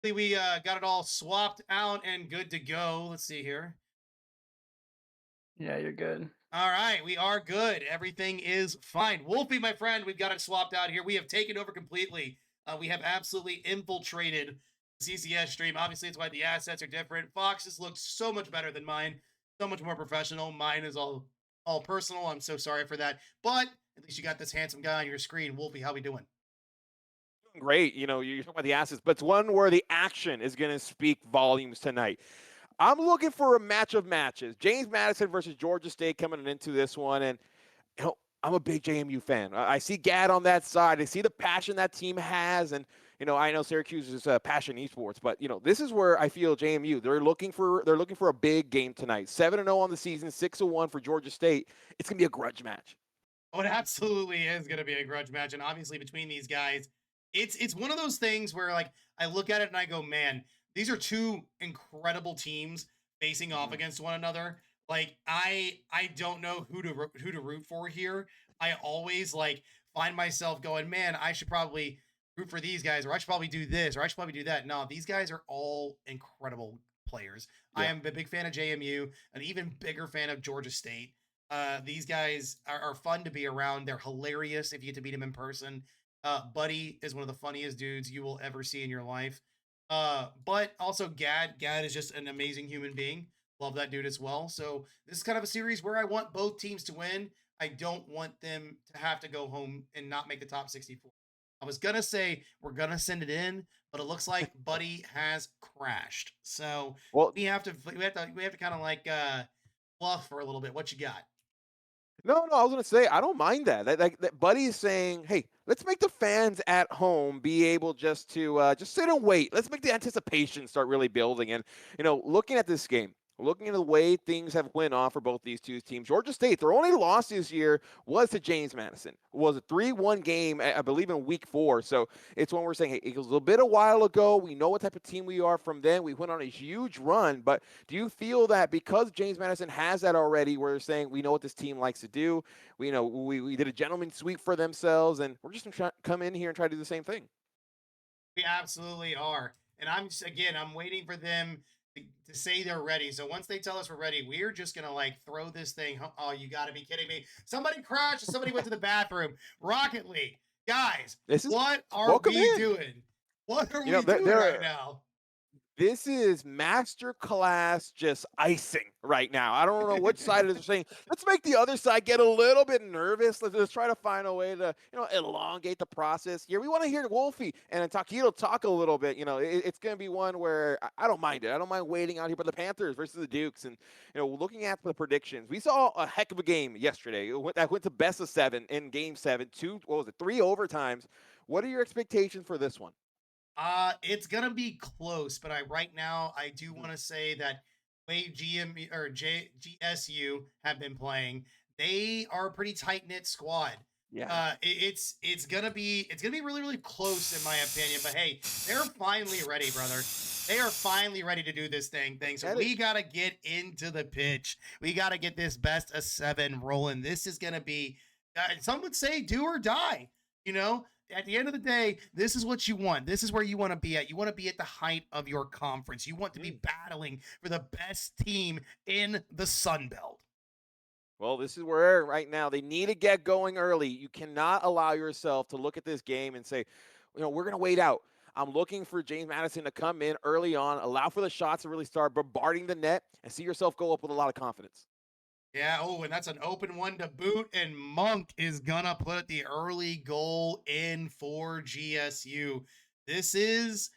We got it all swapped out and good to go. Let's see here. Yeah, you're good. All right, we are good. Everything is fine. Wolfie, my friend, we've got it swapped out here. We have taken over completely. We have absolutely infiltrated the CCS stream. Obviously, it's why the assets are different. Fox's looks so much better than mine, so much more professional. Mine is all personal. I'm so sorry for that, but at least you got this handsome guy on your screen. Wolfie, how we doing? Great. You're talking about the assets, but it's one where the action is going to speak volumes tonight. I'm looking for a match of matches. James Madison versus Georgia State coming into this one. And I'm a big JMU fan. I see Gad on that side. I see the passion that team has. And, I know Syracuse is passion esports, but, this is where I feel JMU, they're looking for a big game tonight. 7-0 on the season, 6-1 for Georgia State. It's going to be a grudge match. Oh, it absolutely is going to be a grudge match, and obviously between these guys, it's one of those things where like I look at it and I go, man, these are two incredible teams facing off Mhm. against one another. Like I don't know who to root for here. I always like find myself going, man, I should probably root for these guys, or I should probably do this, or I should probably do that. No, these guys are all incredible players. I Yeah. am a big fan of JMU, an even bigger fan of Georgia State. These guys are fun to be around. They're hilarious if you get to meet them in person. Buddy is one of the funniest dudes you will ever see in your life. But also Gad. Gad is just an amazing human being. Love that dude as well. So this is kind of a series where I want both teams to win. I don't want them to have to go home and not make the top 64. I was gonna say we're gonna send it in, but it looks like Buddy has crashed. So Well, we have to kind of like bluff for a little bit. What you got? no, I was gonna say I don't mind that. That Buddy is saying, "Hey, let's make the fans at home be able just sit and wait. Let's make the anticipation start really building." And looking at this game, looking at the way things have went on for both these two teams, Georgia State, their only loss this year was to James Madison. It was a 3-1 game, I believe, in week 4. So it's when we're saying, hey, it was a bit a while ago. We know what type of team we are from then. We went on a huge run, but do you feel that because James Madison has that already, we're saying we know what this team likes to do? We did a gentleman sweep for themselves, and we're just going to come in here and try to do the same thing. We absolutely are. And I'm waiting for them to say they're ready. So once they tell us we're ready, we're just gonna like throw this thing. Oh, you got to be kidding me! Somebody crashed. Or somebody went to the bathroom. Rocket League, guys, This is what are welcome we in. doing? What are You know, we there, doing there right are now? This is master class just icing right now. I don't know which side is saying. Let's make the other side get a little bit nervous. Let's try to find a way to elongate the process here. We want to hear Wolfie and Taquito talk a little bit. It's going to be one where I don't mind it. I don't mind waiting out here. But the Panthers versus the Dukes, and looking at the predictions, we saw a heck of a game yesterday. I went to best of 7 in Game 7. What was it? 3 overtimes. What are your expectations for this one? It's gonna be close, but right now I do Mhm. want to say that way GM or GSU have been playing, they are a pretty tight knit squad. Yeah. It's gonna be really really close in my opinion. But hey, they're finally ready, brother. They are finally ready to do this thing. So Get it. we gotta get into the pitch. We gotta get this best of 7 rolling. This is gonna be, some would say, do or die. You know, at the end of the day, this is what you want. This is where you want to be at. You want to be at the height of your conference. You want to be Mm. battling for the best team in the Sun Belt. Well, this is where right now they need to get going early. You cannot allow yourself to look at this game and say, we're going to wait out. I'm looking for James Madison to come in early on, allow for the shots to really start bombarding the net, and see yourself go up with a lot of confidence. Yeah. Oh, and that's an open one to boot. And Monk is going to put the early goal in for GSU. This is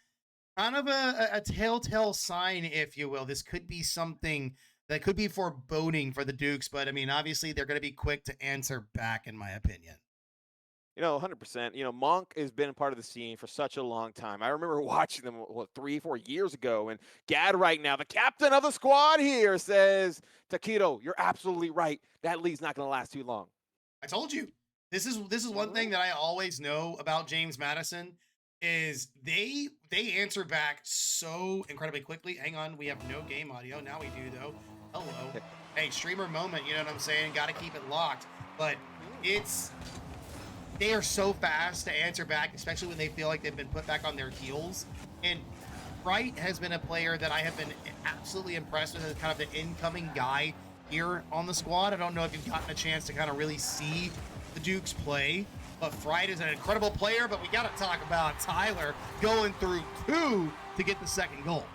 kind of a telltale sign, if you will. This could be something that could be foreboding for the Dukes, but I mean, obviously, they're going to be quick to answer back, in my opinion. 100%. Monk has been a part of the scene for such a long time. I remember watching them, 3, 4 years ago. And Gad, right now, the captain of the squad here, says, Taquito, you're absolutely right. That lead's not going to last too long. I told you. This is one thing Mhm. that I always know about James Madison is they answer back so incredibly quickly. Hang on, we have no game audio. Now we do though. Hello. Hey, streamer moment, you know what I'm saying? Got to keep it locked. But it's they are so fast to answer back, especially when they feel like they've been put back on their heels. And Wright has been a player that I have been absolutely impressed with as kind of the incoming guy here on the squad. I don't know if you've gotten a chance to kind of really see the Dukes play, but Fright is an incredible player. But we got to talk about Tyler going through two to get the second goal.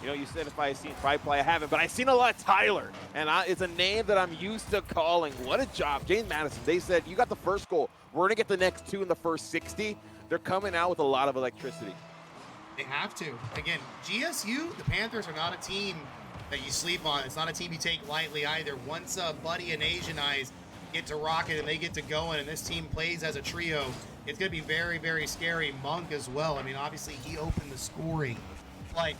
You know, you said if I seen Fright play, I haven't, but I've seen a lot of Tyler, and it's a name that I'm used to calling. What a job. James Madison, they said, you got the first goal. We're going to get the next two in the first 60. They're coming out with a lot of electricity. They have to. Again, GSU, the Panthers are not a team that you sleep on. It's not a team you take lightly either. Once Buddy and Asian Eyes get to rocket and they get to going and this team plays as a trio, it's going to be very, very scary. Monk as well. I mean, obviously he opened the scoring. Like,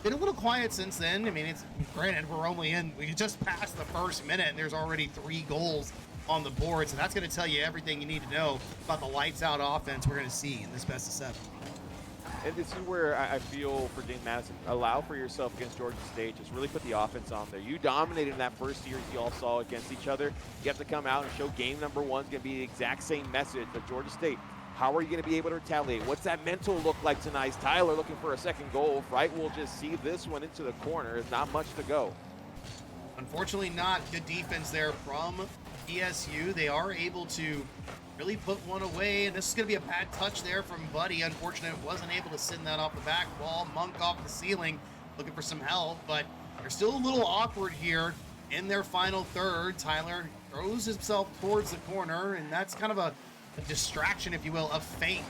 been a little quiet since then. I mean, it's granted we just passed the first minute and there's already 3 goals on the board. So that's going to tell you everything you need to know about the lights out offense we're going to see in this best of 7. And this is where I feel for James Madison, allow for yourself against Georgia State. Just really put the offense on there. You dominated in that first series you all saw against each other. You have to come out and show game number 1 is going to be the exact same message. But Georgia State, how are you going to be able to retaliate? What's that mental look like tonight? Tyler looking for a second goal. Right, we'll just see this one into the corner. There's not much to go. Unfortunately not. Good defense there from ESU. They are able to really put one away, and this is going to be a bad touch there from Buddy. Unfortunate, wasn't able to send that off the back wall. Monk off the ceiling, looking for some help, but they're still a little awkward here in their final third. Tyler throws himself towards the corner, and that's kind of a distraction, if you will, a feint.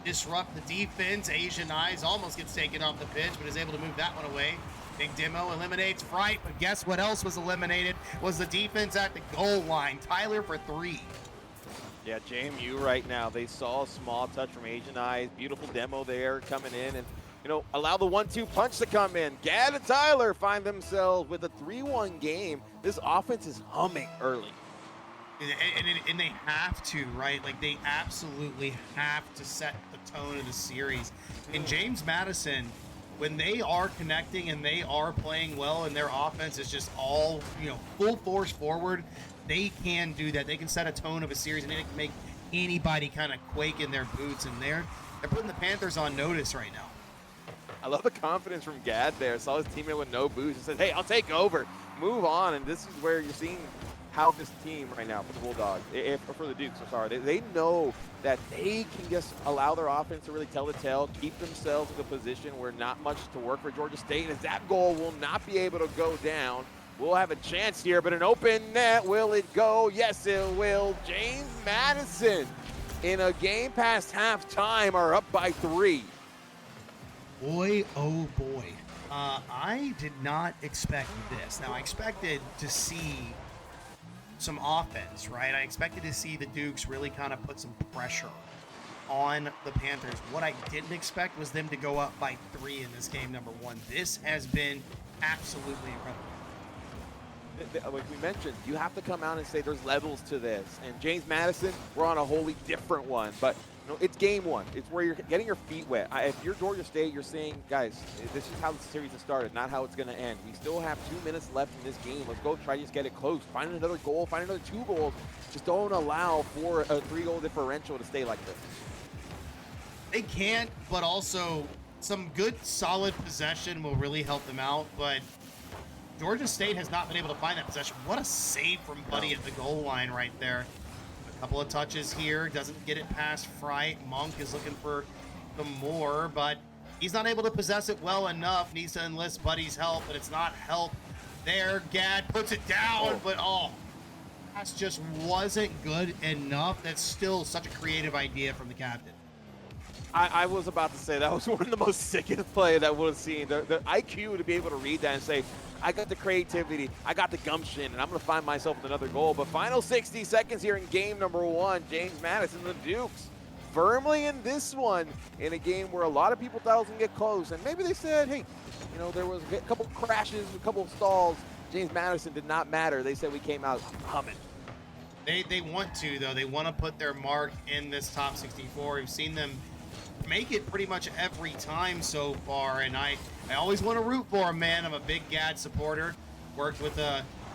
Disrupt the defense. Asian Eyes almost gets taken off the pitch, but is able to move that one away. Big Demo eliminates Fright, but guess what else was eliminated? Was the defense at the goal line. Tyler for 3. Yeah, JMU right now, they saw a small touch from Asian Eyes. Beautiful demo there coming in and, you know, allow the 1-2 punch to come in. Gad and Tyler find themselves with a 3-1 game. This offense is humming early. And they have to, right? Like, they absolutely have to set the tone of the series. And James Madison, when they are connecting and they are playing well and their offense is just all, you know, full force forward, they can do that. They can set a tone of a series and they can make anybody kind of quake in their boots. And they're putting the Panthers on notice right now. I love the confidence from Gad there. Saw his teammate with no boost and said, hey, I'll take over. Move on. And this is where you're seeing how this team right now for the Bulldogs, or for the Dukes, I'm sorry, they know that they can just allow their offense to really tell the tale, keep themselves in a position where not much to work for Georgia State, as that goal will not be able to go down. We'll have a chance here, but an open net, will it go? Yes, it will. James Madison, in a game past halftime, are up by 3. Boy, oh boy. I did not expect this. Now, I expected to see some offense, right? I expected to see the Dukes really kind of put some pressure on the Panthers. What I didn't expect was them to go up by 3 in this game number 1. This has been absolutely incredible. Like we mentioned, you have to come out and say there's levels to this. And James Madison, we're on a wholly different one. But you know, it's game 1. It's where you're getting your feet wet. If you're Georgia State, you're saying, guys, this is how the series has started, not how it's going to end. We still have 2 minutes left in this game. Let's go try to just get it close. Find another goal. Find another 2 goals. Just don't allow for a 3-goal differential to stay like this. They can't, but also some good, solid possession will really help them out. But Georgia State has not been able to find that possession. What a save from Buddy at the goal line right there. A couple of touches here. Doesn't get it past Fright. Monk is looking for some more, but he's not able to possess it well enough. Needs to enlist Buddy's help, but it's not help there. Gad puts it down, but that just wasn't good enough. That's still such a creative idea from the captain. I was about to say that was one of the most sickest play that we've seen. The IQ to be able to read that and say, I got the creativity, I got the gumption, and I'm going to find myself with another goal. But final 60 seconds here in game number 1, James Madison, the Dukes, firmly in this one in a game where a lot of people thought it was going to get close. And maybe they said, hey, you know, there was a couple crashes, a couple stalls. James Madison did not matter. They said we came out humming. They want to, though. They want to put their mark in this top 64. We've seen them make it pretty much every time so far, and I always want to root for him, man. I'm a big Gad supporter. Worked with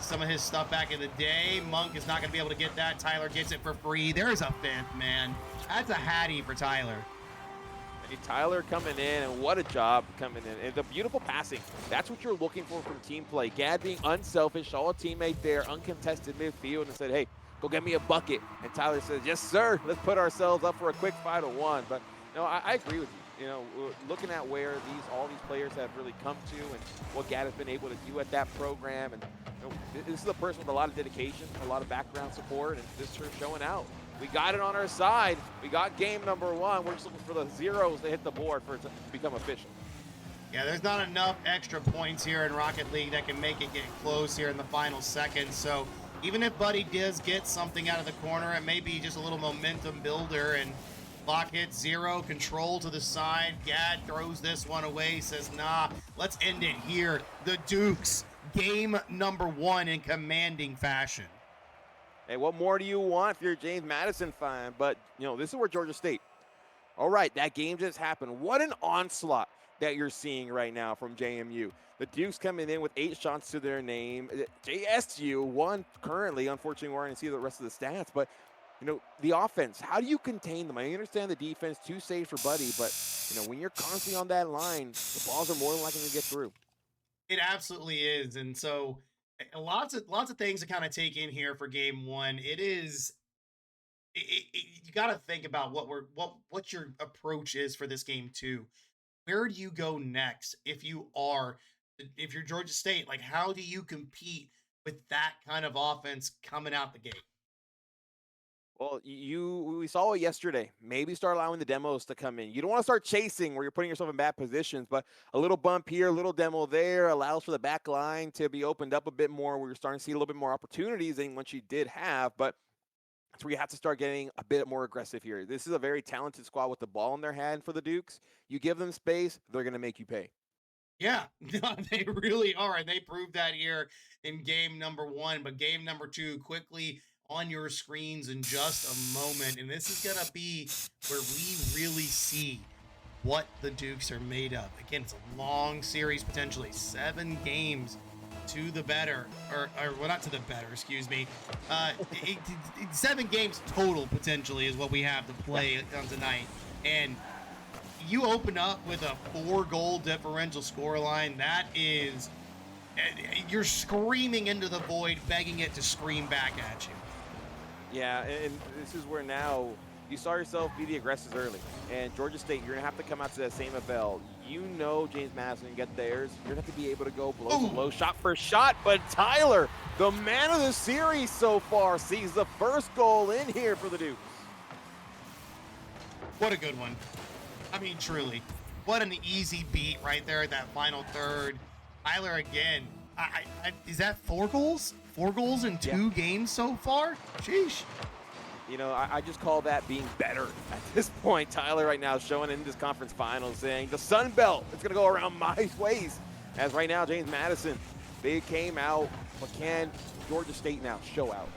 some of his stuff back in the day. Monk is not going to be able to get that. Tyler gets it for free. There's a fifth, man. That's a hattie for Tyler. Tyler coming in, and what a job coming in. And the beautiful passing. That's what you're looking for from team play. Gad being unselfish, saw a teammate there, uncontested midfield, and said, hey, go get me a bucket. And Tyler says, yes, sir. Let's put ourselves up for a quick 5-1. But, I agree with you. Looking at where all these players have really come to and what Gad has been able to do at that program. And this is a person with a lot of dedication, a lot of background support, and this is showing out. We got it on our side. We got game number 1. We're just looking for the zeros to hit the board for it to become official. Yeah, there's not enough extra points here in Rocket League that can make it get close here in the final seconds. So even if Buddy does get something out of the corner, it may be just a little momentum builder. And clock hits 0, control to the side. Gad throws this one away, says, nah, let's end it here. The Dukes, game number 1 in commanding fashion. Hey, what more do you want if you're a James Madison fan? But, this is where Georgia State. All right, that game just happened. What an onslaught that you're seeing right now from JMU. The Dukes coming in with 8 shots to their name. JSU, 1 currently. Unfortunately, we're going to see the rest of the stats. But, the offense, how do you contain them? I understand the defense, 2 saves for Buddy. But, when you're constantly on that line, the balls are more than likely to get through. It absolutely is. And so lots of things to kind of take in here for game 1. You got to think about what your approach is for this game 2. Where do you go next if you're Georgia State? Like, how do you compete with that kind of offense coming out the gate? Well, we saw it yesterday. Maybe start allowing the demos to come in. You don't want to start chasing where you're putting yourself in bad positions, but a little bump here, a little demo there allows for the back line to be opened up a bit more, where you're starting to see a little bit more opportunities than what you did have. But that's where you have to start getting a bit more aggressive here. This is a very talented squad with the ball in their hand for the Dukes. You give them space, they're going to make you pay. Yeah, they really are. And they proved that here in game number 1. But game number 2, quickly on your screens in just a moment. And this is going to be where we really see what the Dukes are made of. Again, it's a long series, potentially 7 games to the better, or well, not to the better, excuse me. 7 games total, potentially, is what we have to play on tonight. And you open up with a 4-goal differential scoreline. That is, you're screaming into the void, begging it to scream back at you. Yeah, and this is where now you saw yourself be the aggressors early. And Georgia State, you're going to have to come out to that same FL. James Madison can get theirs. You're going to have to be able to go blow for blow, shot for shot. But Tyler, the man of the series so far, sees the first goal in here for the Dukes. What a good one. I mean, truly. What an easy beat right there at that final third. Tyler again. Is that 4 goals? 4 goals in 2 games so far? Sheesh. I just call that being better at this point. Tyler right now showing in this conference finals saying the Sun Belt is going to go around my ways. As right now, James Madison, they came out, but can Georgia State now show out?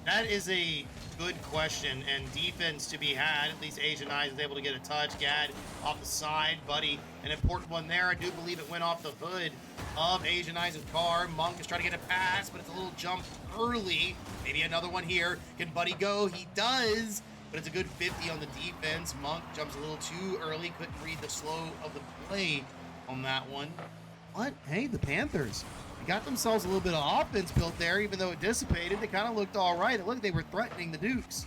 That is a good question, and defense to be had. At least Asian Eyes is able to get a touch. Gad off the side. Buddy, an important one there. I do believe it went off the hood of Asian Eyes' car. Monk is trying to get a pass, but it's a little jump early. Maybe another one here. Can Buddy go? He does, but it's a good 50 on the defense. Monk jumps a little too early. Couldn't read the slow of the play on that one. What? Hey, the Panthers. They got themselves a little bit of offense built there, even though it dissipated. They kind of looked all right. It looked like they were threatening the Dukes.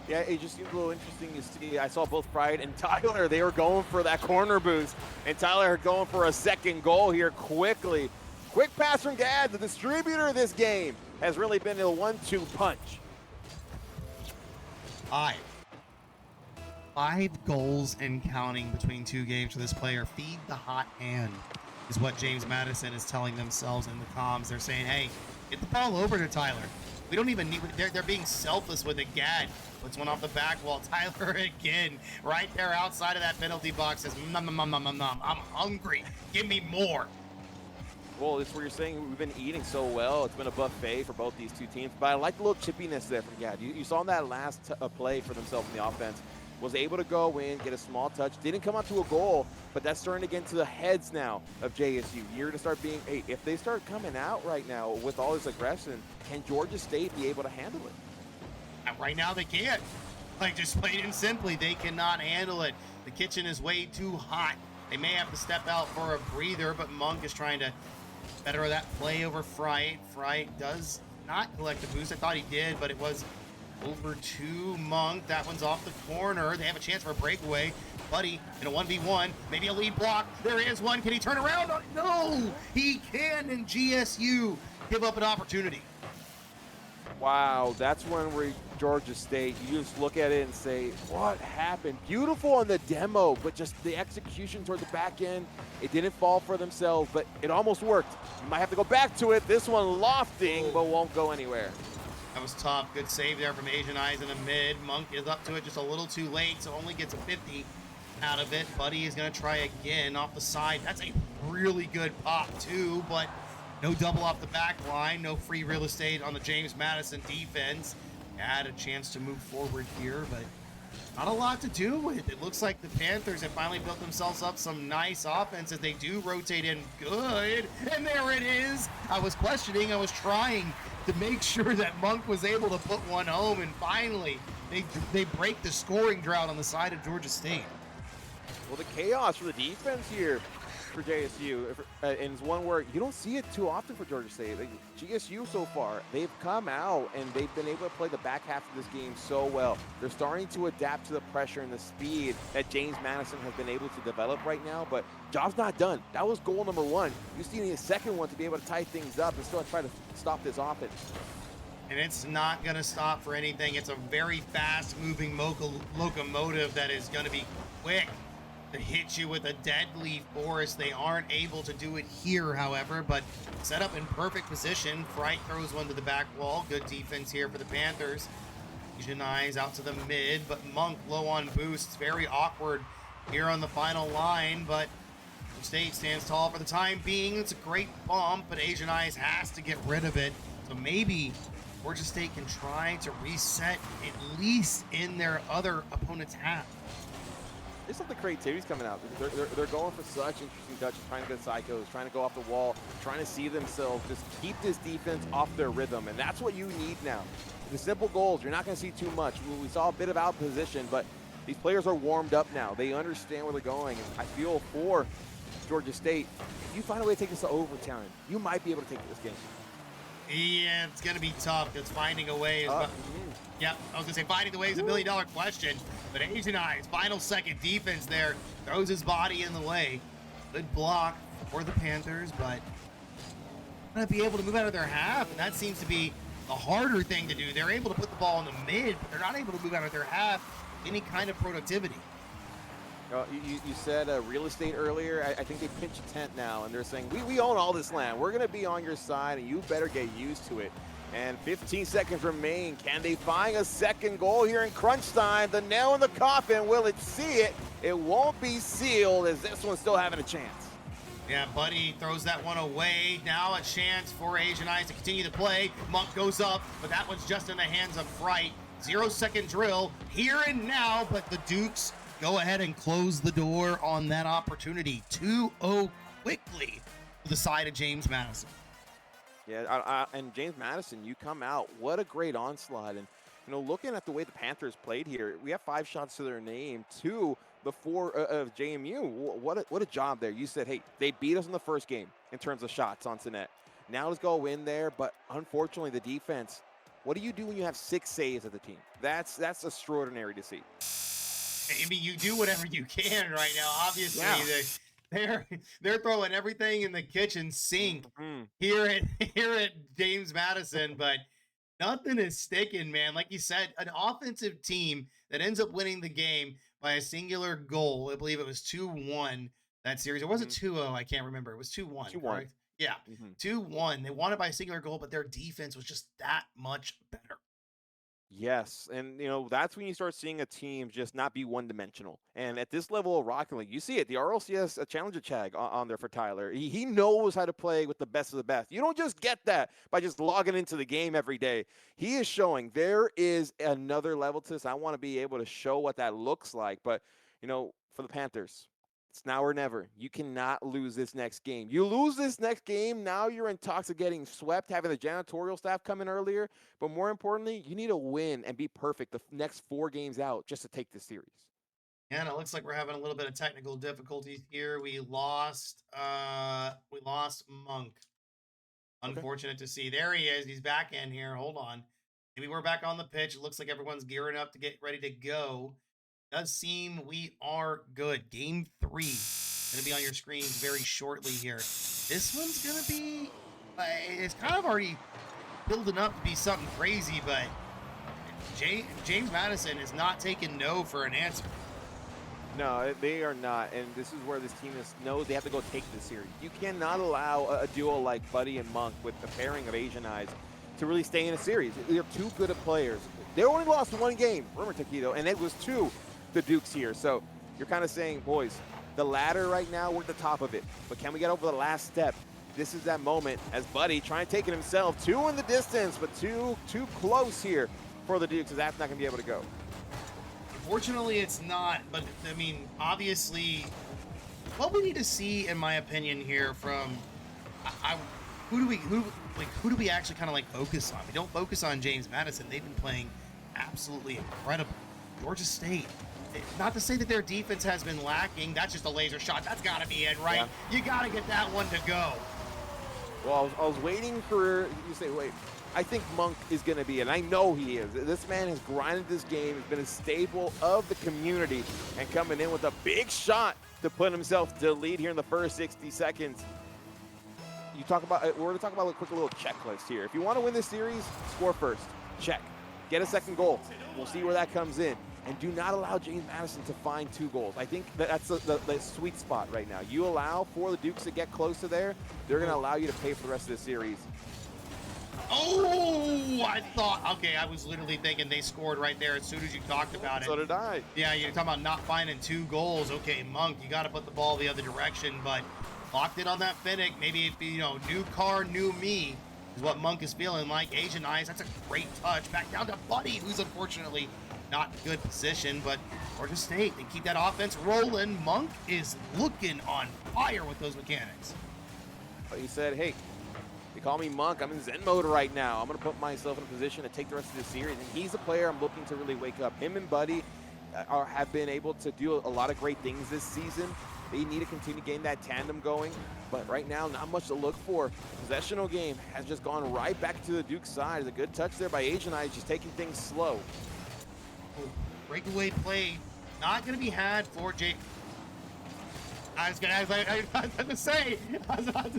Yeah, it just seems a little interesting to see. I saw both Pride and Tyler. They were going for that corner boost, and Tyler going for a second goal here quickly. Quick pass from Gad, the distributor of this game, has really been a 1-2 punch. 5 goals and counting between 2 games for this player. Feed the hot hand is what James Madison is telling themselves in the comms. They're saying, hey, get the ball over to Tyler. We don't even need, they're being selfless with it. Gad puts one off the back wall. Tyler again, right there outside of that penalty box says, nom, nom, nom, nom, nom, nom. I'm hungry. Give me more. Well, it's where you're saying we've been eating so well. It's been a buffet for both these two teams. But I like the little chippiness there from Gad. You saw in that last play for themselves in the offense. Was able to go in, get a small touch. Didn't come out to a goal, but that's starting to get into the heads now of JSU. You're going to start being, hey, if they start coming out right now with all this aggression, can Georgia State be able to handle it? Right now they can't. Like, just plain and simply, they cannot handle it. The kitchen is way too hot. They may have to step out for a breather, but Monk is trying to better that play over Fright. Fright does not collect the boost. I thought he did, but it was over to Monk. That one's off the corner. They have a chance for a breakaway. Buddy in a 1v1, maybe a lead block. There is one. Can he turn around? No, he can. And GSU give up an opportunity. Wow, that's when we're Georgia State. You just look at it and say, what happened? Beautiful on the demo, but just the execution toward the back end, it didn't fall for themselves, but it almost worked. You might have to go back to it. This one lofting, but won't go anywhere. That was tough. Good save there from Asian Eyes in the mid. Monk is up to it just a little too late, so only gets a 50 out of it. Buddy is going to try again off the side. That's a really good pop, too, but no double off the back line. No free real estate on the James Madison defense. Had a chance to move forward here, but not a lot to do with. It looks like the Panthers have finally built themselves up some nice offense as they do rotate in good. And there it is. I was questioning. I was trying to make sure that Monk was able to put one home, and finally they break the scoring drought on the side of Georgia State. Well, the chaos for the defense here for JSU, in one word, you don't see it too often for Georgia State. Like, GSU so far, they've come out and they've been able to play the back half of this game so well. They're starting to adapt to the pressure and the speed that James Madison has been able to develop right now, but job's not done. That was goal number one. You still need a second one to be able to tie things up and still try to stop this offense. And it's not going to stop for anything. It's a very fast-moving locomotive that is going to be quick to hit you with a deadly force. They aren't able to do it here, however, but set up in perfect position. Fright throws one to the back wall. Good defense here for the Panthers. Asian Eyes out to the mid, but Monk low on boosts. Very awkward here on the final line, but State stands tall for the time being. It's a great bump, but Asian Eyes has to get rid of it. So maybe Georgia State can try to reset at least in their other opponent's half. There's something creativity's coming out. They're going for such interesting touches, trying to get psychos, trying to go off the wall, trying to see themselves, just keep this defense off their rhythm, and that's what you need now. The simple goals, you're not going to see too much. We saw a bit of out position, but these players are warmed up now. They understand where they're going, and I feel for Georgia State, if you find a way to take this to overtime, you might be able to take this game. Yeah, it's going to be tough. It's finding a way. Yep, I was going to say finding the way is $1 million question. But Asian Eyes, final second defense there, throws his body in the way. Good block for the Panthers, but going to be able to move out of their half, and that seems to be the harder thing to do. They're able to put the ball in the mid, but they're not able to move out of their half any kind of productivity. You said real estate earlier. I think they pinch a tent now, and they're saying, we own all this land. We're going to be on your side, and you better get used to it. And 15 seconds remain. Can they find a second goal here in crunch time? The nail in the coffin. Will it see it? It won't be sealed, as this one's still having a chance. Yeah, Buddy throws that one away. Now a chance for Asian Eyes to continue to play. Monk goes up, but that one's just in the hands of Fright. 0-second drill here and now, but the Dukes go ahead and close the door on that opportunity. 2-0 quickly to the side of James Madison. Yeah, and James Madison, you come out. What a great onslaught. And, looking at the way the Panthers played here, we have 5 shots to their name, 2 the 4 of JMU. What a job there. You said, hey, they beat us in the first game in terms of shots onto net. Now let's go in there, but unfortunately the defense, what do you do when you have 6 saves as a team? That's extraordinary to see. I mean, you do whatever you can right now. Obviously, yeah. They're throwing everything in the kitchen sink here at James Madison, but nothing is sticking, man. Like you said, an offensive team that ends up winning the game by a singular goal. I believe it was 2-1 that series. Or was it 2-0? I can't remember. It was 2-1. 2-1. Right? Yeah, 2-1. They won it by a singular goal, but their defense was just that much better. Yes, and that's when you start seeing a team just not be one-dimensional. And at this level of Rocket League, you see it. The RLCS Challenger tag on there for Tyler. He knows how to play with the best of the best. You don't just get that by just logging into the game every day. He is showing there is another level to this. I want to be able to show what that looks like. But for the Panthers, It's now or never. You cannot lose this next game. You lose this next game, now you're in talks of getting swept, having the janitorial staff come in earlier. But more importantly, you need to win and be perfect the next 4 games out just to take this series. And it looks like we're having a little bit of technical difficulties here. We lost Monk. Okay. Unfortunate to see. There he is. He's back in here. Hold on. Maybe we're back on the pitch. It looks like everyone's gearing up to get ready to go. Does seem we are good. Game 3 going to be on your screens very shortly here. This one's going to be, it's kind of already building up to be something crazy, but James Madison is not taking no for an answer. No, they are not, and this is where this team knows they have to go take this series. You cannot allow a duo like Buddy and Monk with the pairing of Asian Eyes to really stay in a series. They're too good of players. They only lost 1 game, remember, Taquito, and it was to the Dukes here. So you're kind of saying, boys, the ladder right now, we're at the top of it, but can we get over the last step? This is that moment as Buddy trying to take it himself. 2 in the distance, but too close here for the Dukes, as that's not going to be able to go. Fortunately, it's not, but I mean, obviously, what we need to see, in my opinion, here from who do we actually kind of like focus on? We don't focus on James Madison. They've been playing absolutely incredible. Georgia State. Not to say that their defense has been lacking. That's just a laser shot. That's got to be it, right? Yeah. You got to get that one to go. Well, I was waiting for you to say, wait. I think Monk is going to be, and I know he is. This man has grinded this game, has been a staple of the community, and coming in with a big shot to put himself to lead here in the first 60 seconds. We're going to talk about a quick little checklist here. If you want to win this series, score first. Check. Get a second goal. We'll see where that comes in. And do not allow James Madison to find 2 goals. I think that's the sweet spot right now. You allow for the Dukes to get close to there, they're going to allow you to pay for the rest of the series. Oh, I was literally thinking they scored right there as soon as you talked about it. So did I. Yeah, you're talking about not finding 2 goals. Okay, Monk, you got to put the ball the other direction, but locked it on that Finnick. Maybe it'd be, new car, new me is what Monk is feeling like. Asian Eyes, that's a great touch. Back down to Buddy, who's unfortunately not in good position, but Georgia State, they keep that offense rolling. Monk is looking on fire with those mechanics. But he said, hey, they call me Monk. I'm in Zen mode right now. I'm going to put myself in a position to take the rest of the series. And he's a player I'm looking to really wake up. Him and Buddy have been able to do a lot of great things this season. They need to continue getting that tandem going. But right now, not much to look for. Possessional game has just gone right back to the Duke side. It's a good touch there by Asian Eyes, just taking things slow. Oh, breakaway play not going to be had for Jake. I was about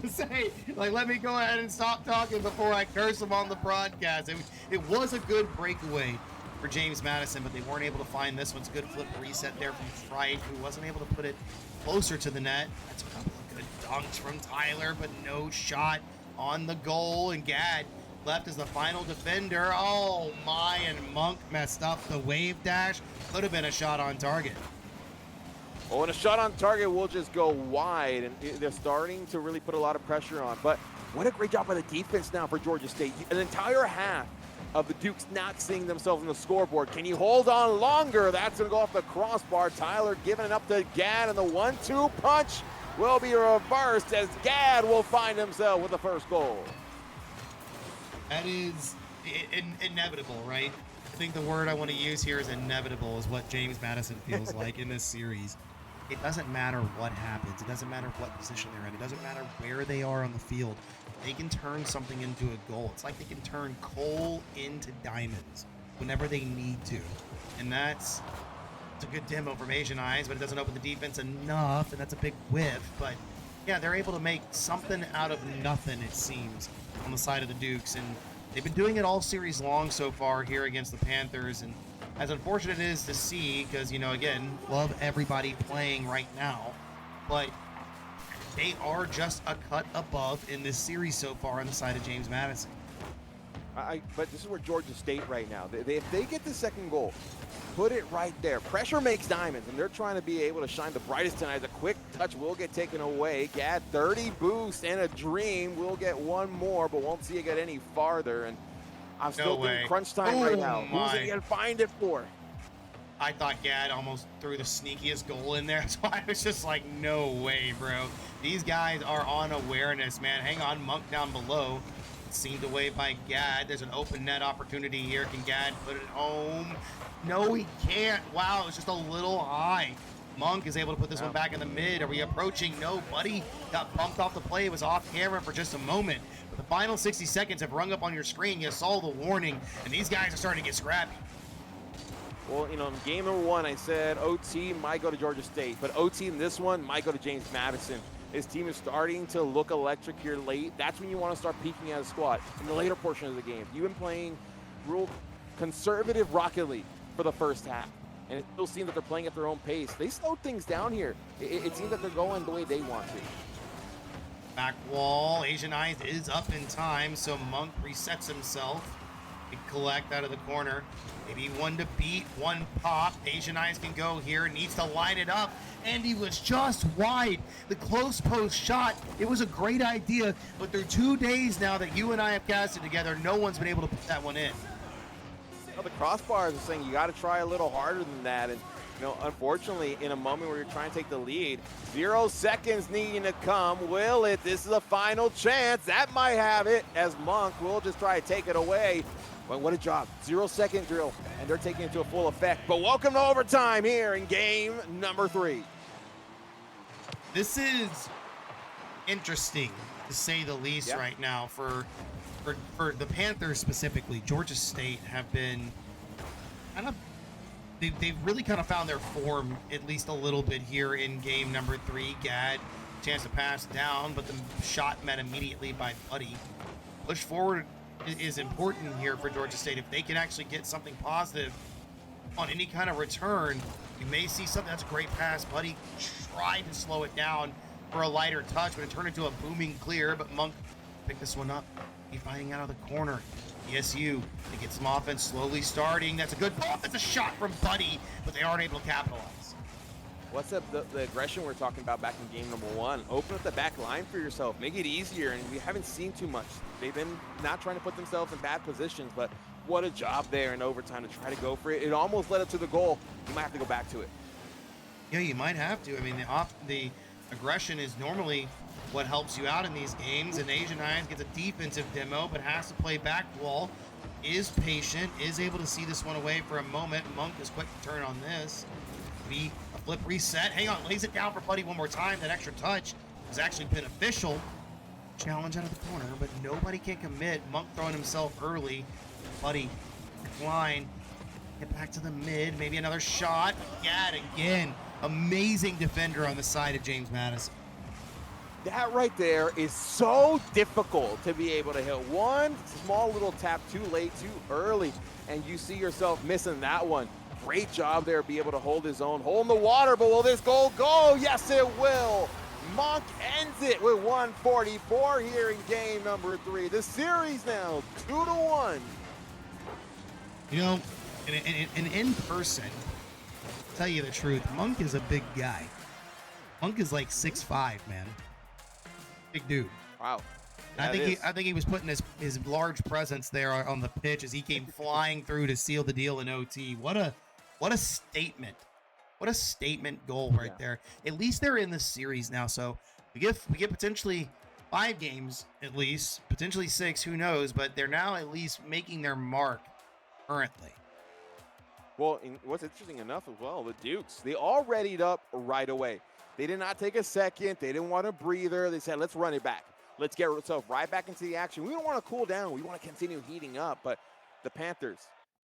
to say, like, let me go ahead and stop talking before I curse him on the broadcast. It was a good breakaway for James Madison, but they weren't able to find this one's good flip reset there from Fright, who wasn't able to put it closer to the net. That's a couple of good dunks from Tyler, but no shot on the goal, and Gad left as the final defender. Oh my, and Monk messed up the wave dash. Could have been a shot on target. Well, and a shot on target will just go wide, and they're starting to really put a lot of pressure on. But what a great job by the defense now for Georgia State. An entire half of the Dukes not seeing themselves on the scoreboard. Can you hold on longer? That's going to go off the crossbar. Tyler giving it up to Gad, and the 1-2 punch will be reversed as Gad will find himself with the first goal. That is inevitable, right? I think the word I want to use here is inevitable, is what James Madison feels like in this series. It doesn't matter what happens. It doesn't matter what position they're in. It doesn't matter where they are on the field. They can turn something into a goal. It's like they can turn coal into diamonds whenever they need to. And it's a good demo from Asian Eyes, but it doesn't open the defense enough, and that's a big whiff. But yeah, they're able to make something out of nothing, it seems, on the side of the Dukes. And they've been doing it all series long so far here against the Panthers. And as unfortunate it is to see, because, again, love everybody playing right now, but they are just a cut above in this series so far on the side of James Madison. But this is where Georgia State right now. If they get the second goal, put it right there. Pressure makes diamonds, and they're trying to be able to shine the brightest tonight. A quick touch will get taken away. Gad, 30 boost and a dream. We'll get one more, but won't see it get any farther. And I'm still thinking crunch time right now. Who's he going to find it for? I thought Gad almost threw the sneakiest goal in there. So I was just like, no way, bro. These guys are on awareness, man. Hang on, Monk down below. Seemed away by Gad. There's an open net opportunity here. Can Gad put it home? No, he can't. Wow, it's just a little high. Monk is able to put this one back in the mid. Are we approaching? No, buddy. Got bumped off the play. It was off camera for just a moment. But the final 60 seconds have rung up on your screen. You saw the warning, and these guys are starting to get scrappy. Well, you know, in game number 1, I said OT might go to Georgia State, but OT in this one might go to James Madison. His team is starting to look electric here late. That's when you want to start peaking as a squad in the later portion of the game. You've been playing real conservative Rocket League for the first half, and it still seems that they're playing at their own pace. They slowed things down here. It seems that they're going the way they want to. Back wall. Asian Eyes is up in time, so Monk resets himself. Big collect out of the corner. Maybe one to beat, one pop. Asian Eyes can go here. Needs to line it up. And he was just wide. The close post shot. It was a great idea, but they're 2 days now that you and I have casted together. No one's been able to put that one in. The crossbars are saying you got to try a little harder than that. And, you know, unfortunately, in a moment where you're trying to take the lead, 0 seconds needing to come. Will it? This is a final chance. That might have it, as Monk will just try to take it away. But what a job. 0-second drill, and they're taking it to a full effect. But welcome to overtime here in game number 3. This is interesting, to say the least, right now for the Panthers specifically. Georgia State have been kind of they've really kind of found their form at least a little bit here in game number 3. Gad, chance to pass down, but the shot met immediately by Buddy. Push forward is important here for Georgia State. If they can actually get something positive on any kind of return, you may see something. That's a great pass. Buddy tried to slow it down for a lighter touch, but it turned into a booming clear. But Monk picked this one up. He fighting out of the corner. ESU, they get some offense slowly starting. That's a good ball. That's a shot from Buddy, but they aren't able to capitalize. What's up, the aggression we're talking about back in game number 1? Open up the back line for yourself. Make it easier, and we haven't seen too much. They've been not trying to put themselves in bad positions, but what a job there in overtime to try to go for it. It almost led up to the goal. You might have to go back to it. Yeah, you might have to. I mean, the aggression is normally what helps you out in these games, and Asian Eyes gets a defensive demo, but has to play back wall. Is patient, is able to see this one away for a moment. Monk is quick to turn on this. A flip reset. Hang on, lays it down for Buddy one more time. That extra touch was actually beneficial. Challenge out of the corner, but nobody can commit. Monk throwing himself early. Buddy, line. Get back to the mid. Maybe another shot. Gad again. Amazing defender on the side of James Madison. That right there is so difficult to be able to hit. One small little tap too late, too early, and you see yourself missing that one. Great job there, be able to hold his own, hole in the water, but will this goal go? Yes, it will. Monk ends it with 144 here in game number 3. The series now 2-1. You know, and in person, to tell you the truth, Monk is a big guy. Monk is like 6'5", man. Big dude. Wow. I think he was putting his large presence there on the pitch as he came flying through to seal the deal in OT. What a statement. What a statement goal right there. At least they're in this series now, so we get potentially 5 games at least, potentially 6, who knows, but they're now at least making their mark currently. Well, what's interesting enough as well, the Dukes, they all readied up right away. They did not take a second. They didn't want a breather. They said, let's run it back. Let's get ourselves right back into the action. We don't want to cool down. We want to continue heating up. But the Panthers,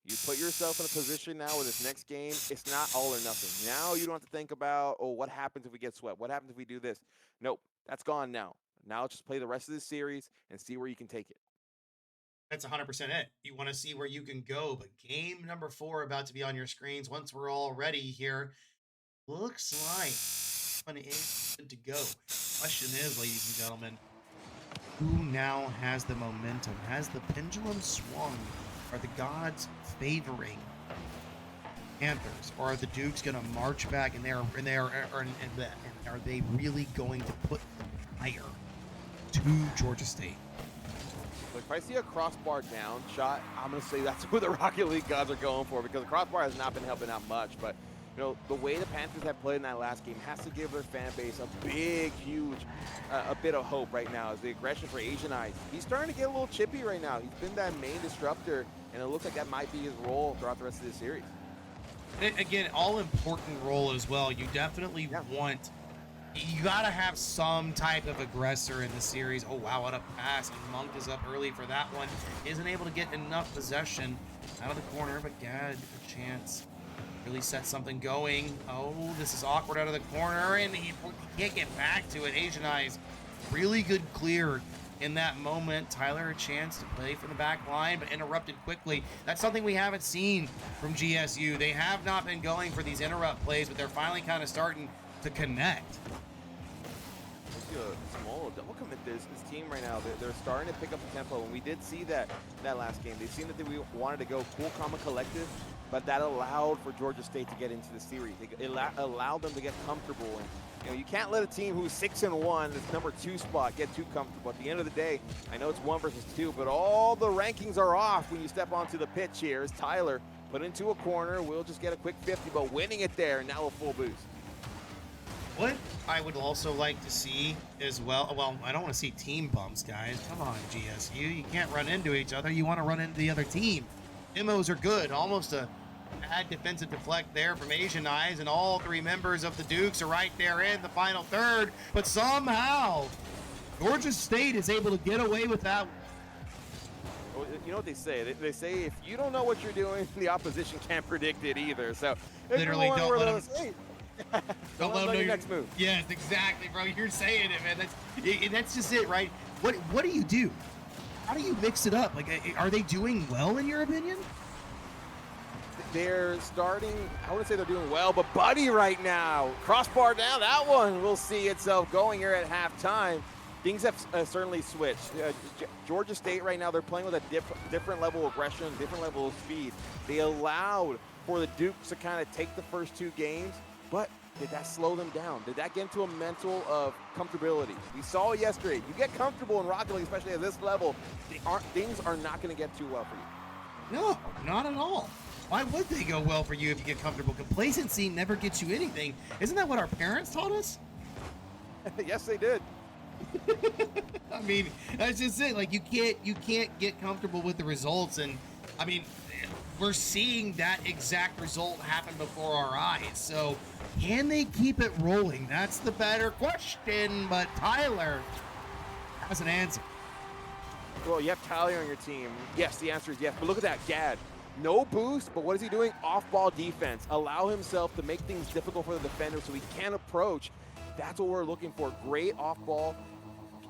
you put yourself in a position now with this next game. It's not all or nothing. Now you don't have to think about, oh, what happens if we get swept? What happens if we do this? Nope, that's gone now. Now just play the rest of the series and see where you can take it. That's 100% it. You want to see where you can go. But game number 4 about to be on your screens. Once we're all ready here, looks like one is good to go. Question is, ladies and gentlemen, who now has the momentum? Has the pendulum swung? Are the gods favoring Panthers, or are the Dukes going to march back? And are they really going to put fire to Georgia State? Look, If I see a crossbar down shot, I'm going to say that's who the Rocket League gods are going for, because the crossbar has not been helping out much. But, you know, the way the Panthers have played in that last game has to give their fan base a big, huge, a bit of hope right now. As the aggression for Asian Eyes, he's starting to get a little chippy right now. He's been that main disruptor, and it looks like that might be his role throughout the rest of this series. Again, all important role as well. You definitely want, you got to have some type of aggressor in the series. Oh, wow, what a pass. And Monk is up early for that one. Isn't able to get enough possession out of the corner, but Gad, a chance. Really set something going. Oh, this is awkward out of the corner, and he can't get back to it. Asian Eyes, really good clear in that moment. Tyler, a chance to play from the back line, but interrupted quickly. That's something we haven't seen from GSU. They have not been going for these interrupt plays, but they're finally kind of starting to connect. A small double commit this team right now. They're starting to pick up the tempo, and we did see that last game. They've seen that we wanted to go cool, calm, and collective, but that allowed for Georgia State to get into the series. It allowed them to get comfortable. And you know, you can't let a team who's 6-1, this number 2 spot, get too comfortable. At the end of the day, I know it's 1 versus 2, but all the rankings are off when you step onto the pitch here. As Tyler put into a corner, we'll just get a quick 50, but winning it there, now a full boost. What I would also like to see as well, I don't want to see team bumps, guys. Come on, GSU. You can't run into each other. You want to run into the other team. Demos are good. Almost a bad defensive deflect there from Asian Eyes, and all 3 members of the Dukes are right there in the final third. But somehow, Georgia State is able to get away with that. Well, you know what they say? They say if you don't know what you're doing, the opposition can't predict it either. So literally, don't let them. Don't let them know your next move. Yes, exactly, bro. You're saying it, man. That's just it, right? What do you do? How do you mix it up? Like, are they doing well in your opinion? They're starting, I wouldn't say they're doing well, but Buddy right now, crossbar down, that one will see itself going here at halftime. Things have certainly switched. Georgia State right now, they're playing with a different level of aggression, different level of speed. They allowed for the Dukes to kind of take the first 2 games, but did that slow them down? Did that get into a mental of comfortability? We saw it yesterday. You get comfortable in Rocket League, especially at this level, things are not going to get too well for you. No, not at all. Why would they go well for you if you get comfortable? Complacency never gets you anything. Isn't that what our parents taught us? Yes, they did. I mean, that's just it. Like, you can't get comfortable with the results, and I mean, we're seeing that exact result happen before our eyes. So, can they keep it rolling? That's the better question. But Tyler has an answer. Well, you have Tyler on your team. Yes, the answer is yes. But look at that, Gad. No boost, but what is he doing? Off-ball defense. Allow himself to make things difficult for the defender so he can approach. That's what we're looking for. Great off-ball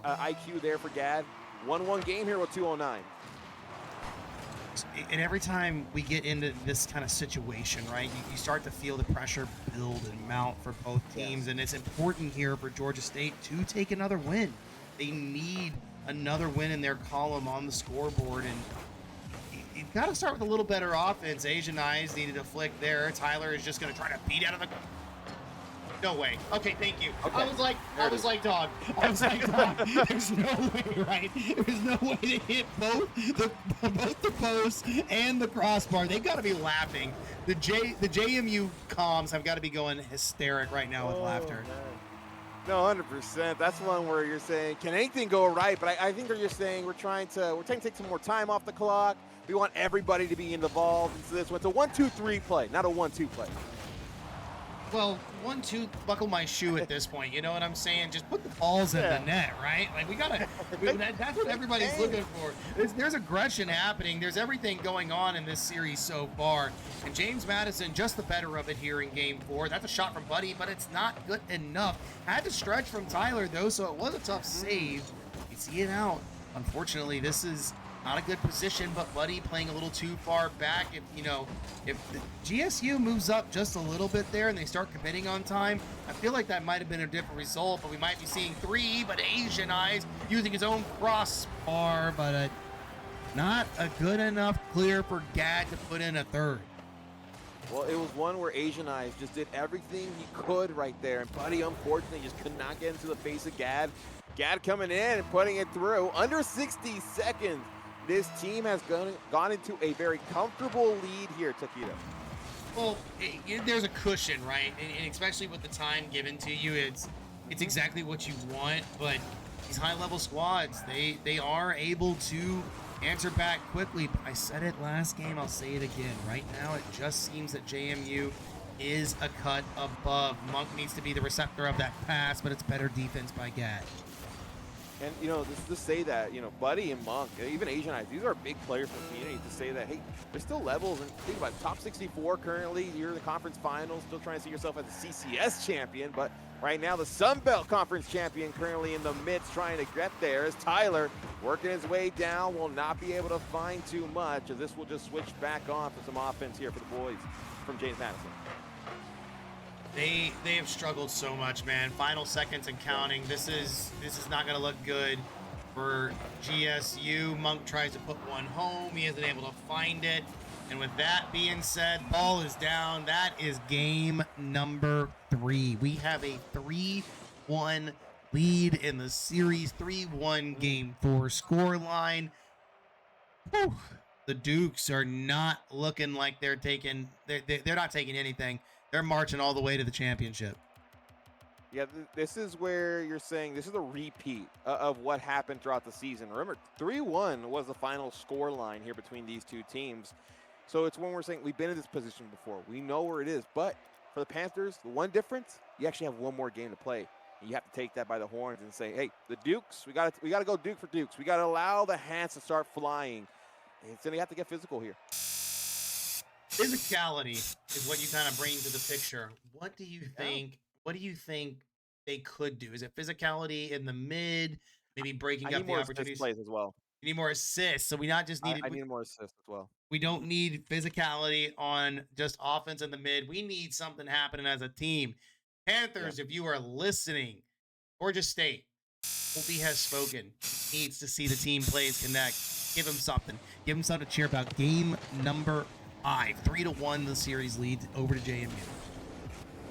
IQ there for Gad. 1-1 game here with 2:09. And every time we get into this kind of situation, right, you start to feel the pressure build and mount for both teams. Yes. And it's important here for Georgia State to take another win. They need another win in their column on the scoreboard. And you've got to start with a little better offense. Asian Eyes needed a flick there. Tyler is just going to try to beat out of the... No way. Okay, thank you. Okay. I was like, dog. There's no way, right? There's no way to hit both the post and the crossbar. They've got to be laughing. The JMU comms have got to be going hysteric right now with laughter. Man. No, 100%. That's one where you're saying, can anything go right? But I think they're just saying we're trying to take some more time off the clock. We want everybody to be involved into this one. It's a 1-2-3 play, not a 1-2 play. Well, 1-2, buckle my shoe at this point. You know what I'm saying? Just put the balls in the net, right? Like, we gotta. That's what everybody's looking for. There's aggression happening. There's everything going on in this series so far. And James Madison, just the better of it here in Game 4. That's a shot from Buddy, but it's not good enough. Had to stretch from Tyler though, so it was a tough save. You see it out. Unfortunately, this is not a good position, but Buddy playing a little too far back. If the GSU moves up just a little bit there and they start committing on time, I feel like that might have been a different result, but we might be seeing 3, but Asian Eyes using his own crossbar, but not a good enough clear for Gad to put in a third. Well, it was one where Asian Eyes just did everything he could right there, and Buddy unfortunately just could not get into the face of Gad. Gad coming in and putting it through under 60 seconds. this team has gone into a very comfortable lead here, Taquito. Well, there's a cushion, right? And especially with the time given to you, it's exactly what you want. But these high-level squads, they are able to answer back quickly. But I said it last game, I'll say it again. Right now, it just seems that JMU is a cut above. Monk needs to be the receptor of that pass, but it's better defense by Gad. And, just to say that, Buddy and Monk, even Asian Eyes, these are big players for the community to say that, hey, there's still levels. And think about it, top 64 currently. You're in the conference finals, still trying to see yourself as a CCS champion. But right now, the Sun Belt Conference champion currently in the midst trying to get there as Tyler working his way down, will not be able to find too much, as this will just switch back on for some offense here for the boys from James Madison. They have struggled so much, man. Final seconds and counting. This is not going to look good for GSU. Monk tries to put one home. He isn't able to find it. And with that being said, ball is down. That is game number 3. We have a 3-1 lead in the series. 3-1 game 4 scoreline. Whew. The Dukes are not looking like they're not taking anything. They're marching all the way to the championship. Yeah, this is where you're saying this is a repeat of what happened throughout the season. Remember, 3-1 was the final score line here between these two teams. So it's when we're saying we've been in this position before. We know where it is. But for the Panthers, the one difference, you actually have one more game to play. And you have to take that by the horns and say, hey, the Dukes, we got to go Duke for Dukes. We got to allow the hands to start flying. And it's going to have to get physical here. Physicality is what you kind of bring to the picture. What do you think? What do you think they could do? Is it physicality in the mid, maybe breaking up the opportunities? Plays as well. You need more assists. So we not just need. I need more assists as well. We don't need physicality on just offense in the mid. We need something happening as a team. Panthers, if you are listening, Georgia State, Colby has spoken. He needs to see the team plays connect. Give him something. Give him something to cheer about. Game number 5, 3-1, the series lead over to JMU.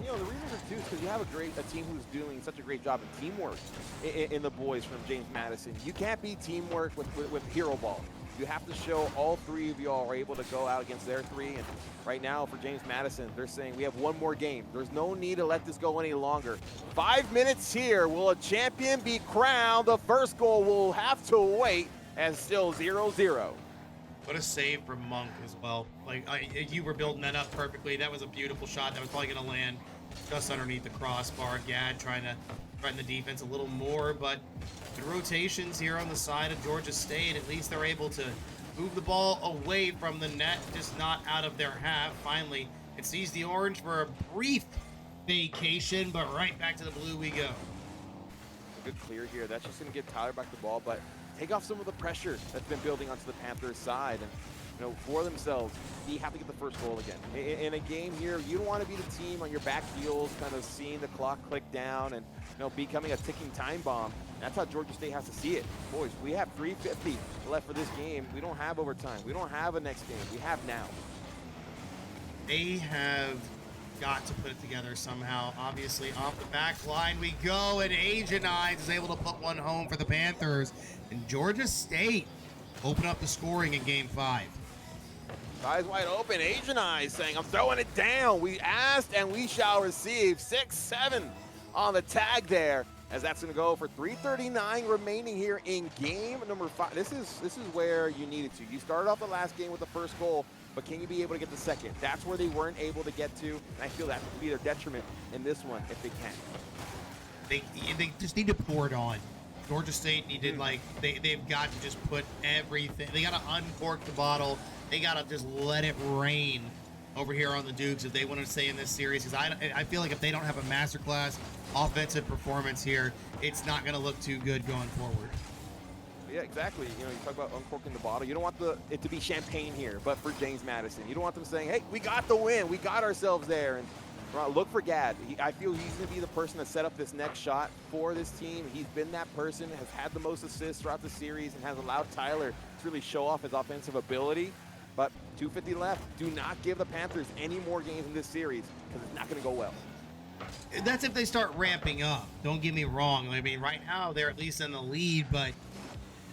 The reason for too is because you have a team who's doing such a great job in teamwork in the boys from James Madison. You can't be teamwork with hero ball. You have to show all three of y'all are able to go out against their three. And right now for James Madison, they're saying we have one more game. There's no need to let this go any longer. 5 minutes here. Will a champion be crowned? The first goal will have to wait, and still 0-0. What a save from Monk as well. You were building that up perfectly. That was a beautiful shot. That was probably going to land just underneath the crossbar. Gad trying to threaten the defense a little more, but the rotations here on the side of Georgia State, at least they're able to move the ball away from the net, just not out of their half. Finally, it sees the orange for a brief vacation, but right back to the blue we go. A good clear here. That's just going to get Tyler back the ball, but take off some of the pressure that's been building onto the Panthers side. And for themselves, they have to get the first goal again. In a game here, you don't want to be the team on your back heels, kind of seeing the clock click down and becoming a ticking time bomb. That's how Georgia State has to see it. Boys, we have 3:50 left for this game. We don't have overtime. We don't have a next game. We have now. They have got to put it together somehow. Obviously, off the back line we go, and Asian Eyes is able to put one home for the Panthers. And Georgia State open up the scoring in Game 5. Eyes wide open. Asian Eyes saying, I'm throwing it down. We asked and we shall receive. 6-7 on the tag there, as that's going to go for 3:39 remaining here in game number 5. This is where you needed to. You started off the last game with the first goal, but can you be able to get the second? That's where they weren't able to get to, and I feel that would be their detriment in this one if they can. They just need to pour it on. Georgia State needed, they've got to just put everything. They got to uncork the bottle. They got to just let it rain over here on the Dukes if they want to stay in this series. Because I feel like if they don't have a masterclass offensive performance here, it's not going to look too good going forward. Yeah, exactly. You talk about uncorking the bottle. You don't want it to be champagne here, but for James Madison. You don't want them saying, hey, we got the win. We got ourselves there. And look for Gad. I feel he's going to be the person to set up this next shot for this team. He's been that person, has had the most assists throughout the series, and has allowed Tyler to really show off his offensive ability. But 2:50 left. Do not give the Panthers any more games in this series, because it's not going to go well. That's if they start ramping up. Don't get me wrong. I mean, right now they're at least in the lead, but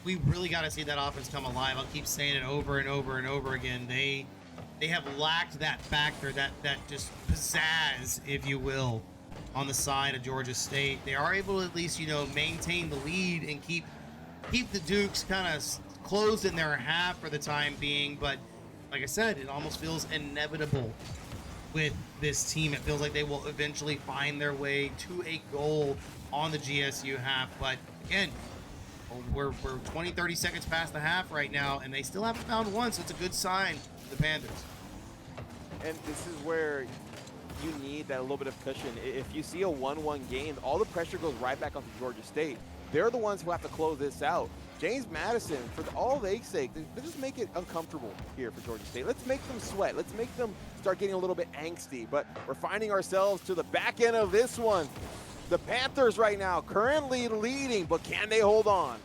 We really got to see that offense come alive. I'll keep saying it over and over and over again. They have lacked that factor, that just pizzazz, if you will, on the side of Georgia State. They are able to at least, maintain the lead and keep the Dukes kind of closed in their half for the time being. But like I said, it almost feels inevitable with this team. It feels like they will eventually find their way to a goal on the GSU half. But again, we're 20, 30 seconds past the half right now, and they still haven't found one, so it's a good sign for the Panthers. And this is where you need that little bit of cushion. If you see a 1-1 game, all the pressure goes right back onto Georgia State. They're the ones who have to close this out. James Madison, for all their sake, let's just make it uncomfortable here for Georgia State. Let's make them sweat. Let's make them start getting a little bit angsty. But we're finding ourselves to the back end of this one. The Panthers right now currently leading, but can they hold on?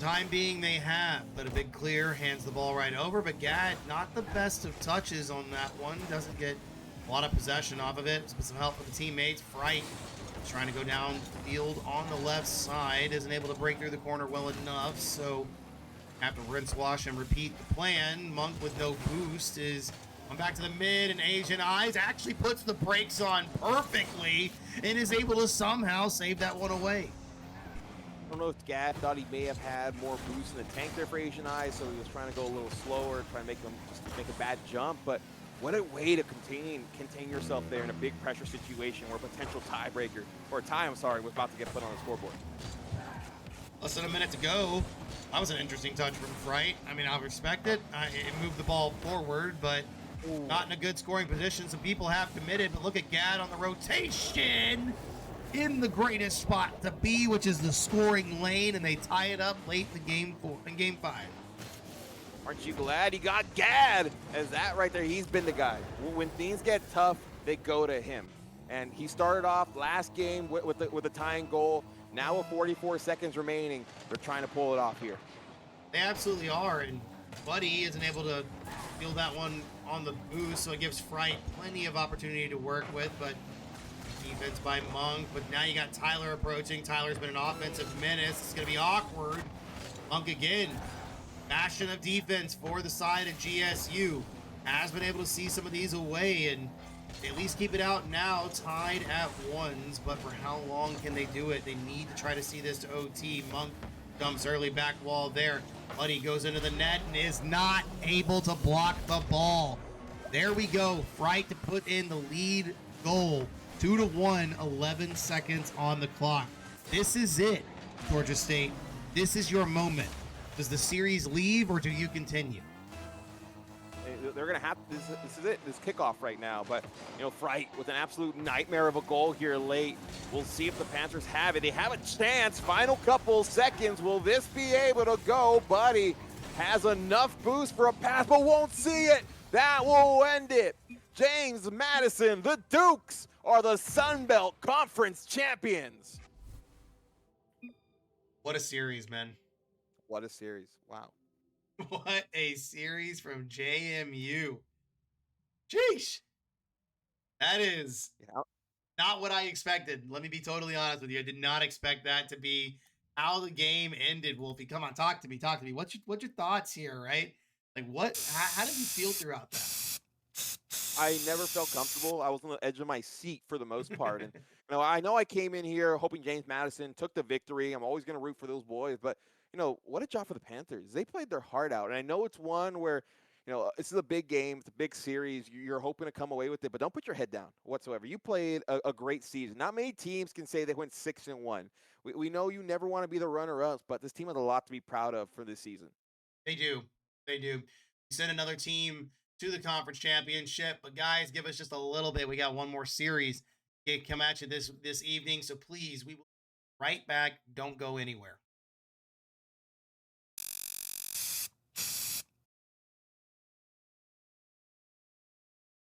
Time being they have, but a big clear, hands the ball right over. But Gad, not the best of touches on that one. Doesn't get a lot of possession off of it. Some help with the teammates. Fright trying to go down field on the left side. Isn't able to break through the corner well enough. So have to rinse, wash, and repeat the plan. Monk with no boost is on back to the mid, and Asian Eyes actually puts the brakes on perfectly and is able to somehow save that one away. I don't know if Gad thought he may have had more boost in the tank there for Asian Eyes, so he was trying to go a little slower, trying to make them just make a bad jump. But what a way to contain yourself there in a big pressure situation where a potential tiebreaker, or tie, I'm sorry, was about to get put on the scoreboard. Less than a minute to go. That was an interesting touch from Fright. I mean, I'll respect it. It moved the ball forward, but not in a good scoring position. Some people have committed, but look at Gad on the rotation in the greatest spot to be, which is the scoring lane, and they tie it up late in game 5. Aren't you glad he got Gad? As that right there, he's been the guy. When things get tough, they go to him. And he started off last game with a tying goal. Now with 44 seconds remaining, they're trying to pull it off here. They absolutely are, and Buddy isn't able to feel that one on the boost, so it gives Fright plenty of opportunity to work with, but defense by Monk. But now you got Tyler approaching. Tyler's been an offensive menace. It's going to be awkward. Monk again. Bastion of defense for the side of GSU. Has been able to see some of these away, and they at least keep it out now, tied at ones. But for how long can they do it? They need to try to see this to OT. Monk dumps early back wall there. Buddy goes into the net and is not able to block the ball. There we go. Fright to put in the lead goal. 2-1, 11 seconds on the clock. This is it, Georgia State. This is your moment. Does the series leave or do you continue? They're going to have this is it, this kickoff right now. But, Fright with an absolute nightmare of a goal here late. We'll see if the Panthers have it. They have a chance. Final couple seconds. Will this be able to go? Buddy has enough boost for a pass, but won't see it. That will end it. James Madison, the Dukes, are the Sun Belt Conference champions. What a series, man. What a series. Wow. What a series from JMU. Jeez. That is not what I expected. Let me be totally honest with you. I did not expect that to be how the game ended. Wolfie, come on, talk to me. What's your thoughts here, right? Like how did you feel throughout that? I never felt comfortable. I was on the edge of my seat for the most part. And I know I came in here hoping James Madison took the victory. I'm always going to root for those boys. But, what a job for the Panthers. They played their heart out. And I know it's one where, this is a big game. It's a big series. You're hoping to come away with it. But don't put your head down whatsoever. You played a great season. Not many teams can say they went 6-1. We know you never want to be the runner-ups, but this team has a lot to be proud of for this season. They do. You send another team to the conference championship, but guys, give us just a little bit. We got one more series come at you this evening, so please, we will be right back. Don't go anywhere.